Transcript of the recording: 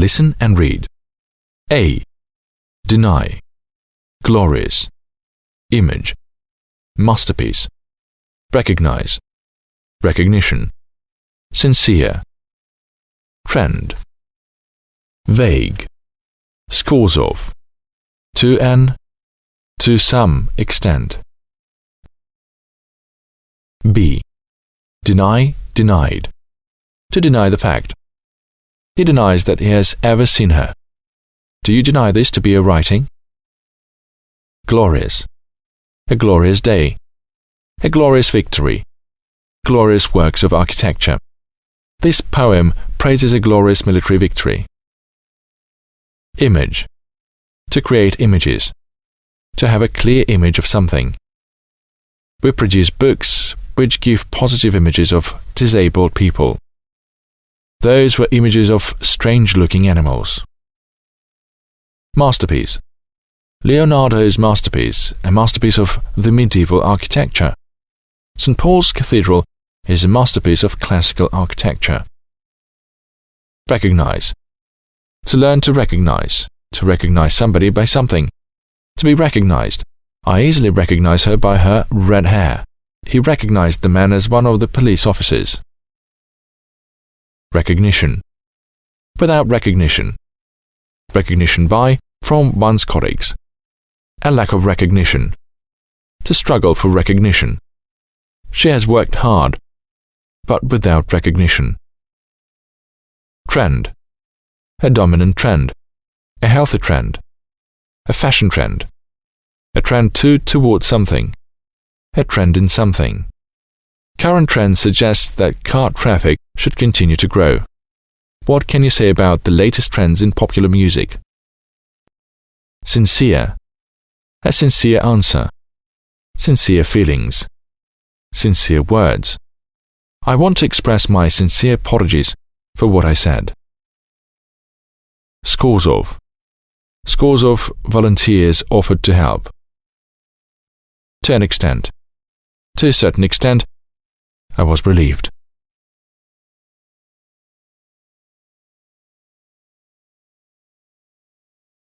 Listen and read. A. Deny. Glorious. Image. Masterpiece. Recognize. Recognition. Sincere. Trend. Vague. Scores of. To some extent. B. Deny, denied. To deny the fact. He denies that he has ever seen her. Do you deny this to be a writing? Glorious. A glorious day. A glorious victory. Glorious works of architecture. This poem praises a glorious military victory. Image. To create images. To have a clear image of something. We produce books which give positive images of disabled people. Those were images of strange-looking animals. Masterpiece. Leonardo's masterpiece, a masterpiece of the medieval architecture. St. Paul's Cathedral is a masterpiece of classical architecture. Recognize. To learn to recognize somebody by something. To be recognized. I easily recognize her by her red hair. He recognized the man as one of the police officers. Recognition. Without recognition. Recognition by, from one's colleagues. A lack of recognition. To struggle for recognition. She has worked hard, but without recognition. Trend. A dominant trend. A healthy trend. A fashion trend. A trend towards something. A trend in something. Current trends suggest that car traffic should continue to grow. What can you say about the latest trends in popular music? Sincere. A sincere answer. Sincere feelings. Sincere words. I want to express my sincere apologies for what I said. Scores of. Scores of volunteers offered to help. To an extent. To a certain extent, I was relieved.